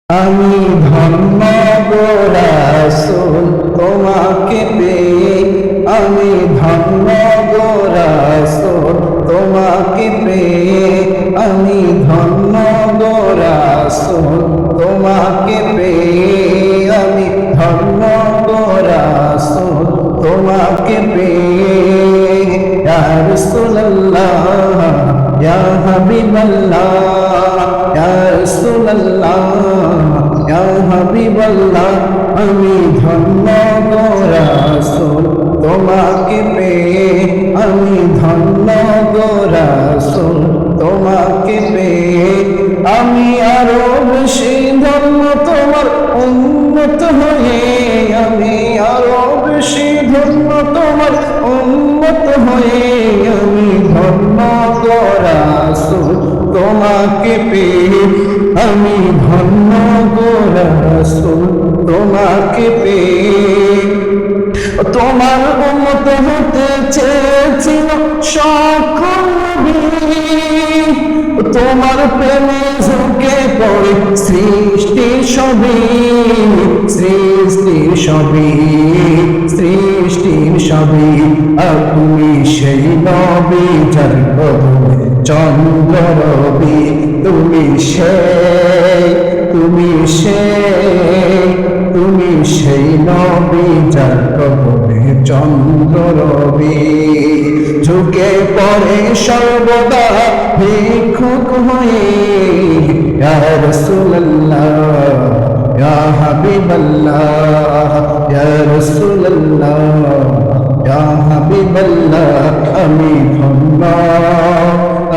আমি ধন্য গো রাসূল তোমাকে পেয়ে, আমি ধন্য গো রাসূল তোমাকে পেয়ে, আমি ধন্য গো রাসূল তোমাকে পেয়ে, আমি ধন্য গো রাসূল তোমাকে পেয়ে। ইয়া রাসূলুল্লাহ ইয়া হাবিবাল্লাহ, ইয়া রাসূলুল্লাহ ইয়া হাবিবাল্লাহ, আমি ধন্য গো রাসূল তোমাকে পেয়ে, আমি ধন্য গো রাসূল তোমাকে পেয়ে। আমি আরো বেশি ধন্য তোমার উম্মত হয়ে, আমি আরো বেশি ধন্য তোমার উম্মত হয়ে, আমি ধন্য গো রাসূল তোমাকে পেয়ে, আমি ধন্য গো রাসূল তোমাকে পেয়ে। তোমার উম্মত হতে চেয়েছিল সকল নবী, তোমার প্রেমে ঝুঁকে পড়ে সৃষ্টি সবই, সৃষ্টির সবই, সৃষ্টির সবই। আপনি সেই নবী যার কদমে চন্দ্র রবি, তুমি সেই, তুমি সেই, তুমি সেই নবী যার কদমে চন্দ্র রবি। ঝুঁকে পড়ে সর্বদা ভিক্ষুক হয়ে, ইয়া রাসূলুল্লাহ ইয়া হাবিবাল্লাহ, ইয়া রাসূলুল্লাহ ইয়া হাবিবাল্লাহ, আমি ধন্য,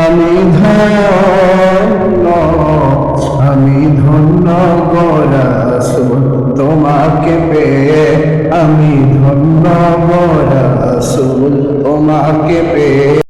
আমি ধন্য, আমি ধন্য গো রাসূল তোমাকে পেয়ে, আমি ধন্য গো রাসূল তোমাকে পেয়ে।